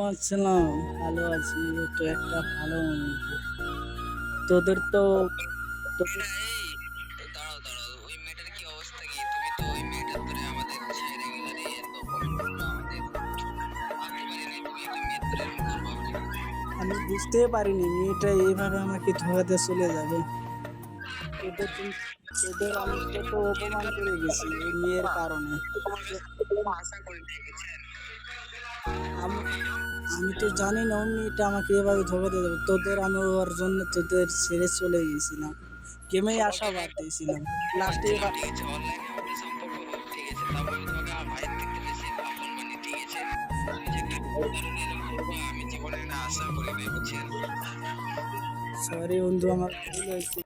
আসসালাম। ভালো আছি। ও তো একটা ভালো মেয়ে। তোদের তো তোদের মেয়েটা দাঁড়াও দাঁড়াও, ওই মেয়েটার কি অবস্থা কি? তুমি তো ওই মেয়েটার ধরে আমাদের হচ্ছে রেগুলারই এত কমেন্ট করো আমাদের, ভাবতে পারি নাই তুমি মেয়ের ধরে এরকম করবা বলে। আমি বুঝতেই পারিনি মেয়েটা এইভাবে আমাকে ধোঁকা দিয়ে চলে যাবে। তোদের তোদের আমি কত এর অপমান কারণে করে গেছি আমি এই কিন্তু মেয়ের না, কারণে। তোমার কাছে কোনো আশা করি নাই, বুঝছেন? আমি আমি তো জানি না ও মেয়েটা আমাকে এভাবে ধোঁকা দিয়ে যাবে। আমি ওর জন্য তোদের ছেড়ে চলে গেছিলাম। গেমেই তোমাকে আশা আমি বাদ দিয়েছিলাম। লাস্টে আচ্ছা এবার ঠিক আছে, অনলাইনে আমাদের সম্পর্ক হোক, ঠিক আছে, তারপর আমি তোমাকে আমার ভাইয়ের থেকে বেশি আপন মানি, ঠিক আছে? তুমি যে একটা মেয়ের কারণে এরকম করবা আমি জীবনে না আশা করি নাই, বুঝছেন? সরি বন্ধু, আমার ভুল হয়েছে।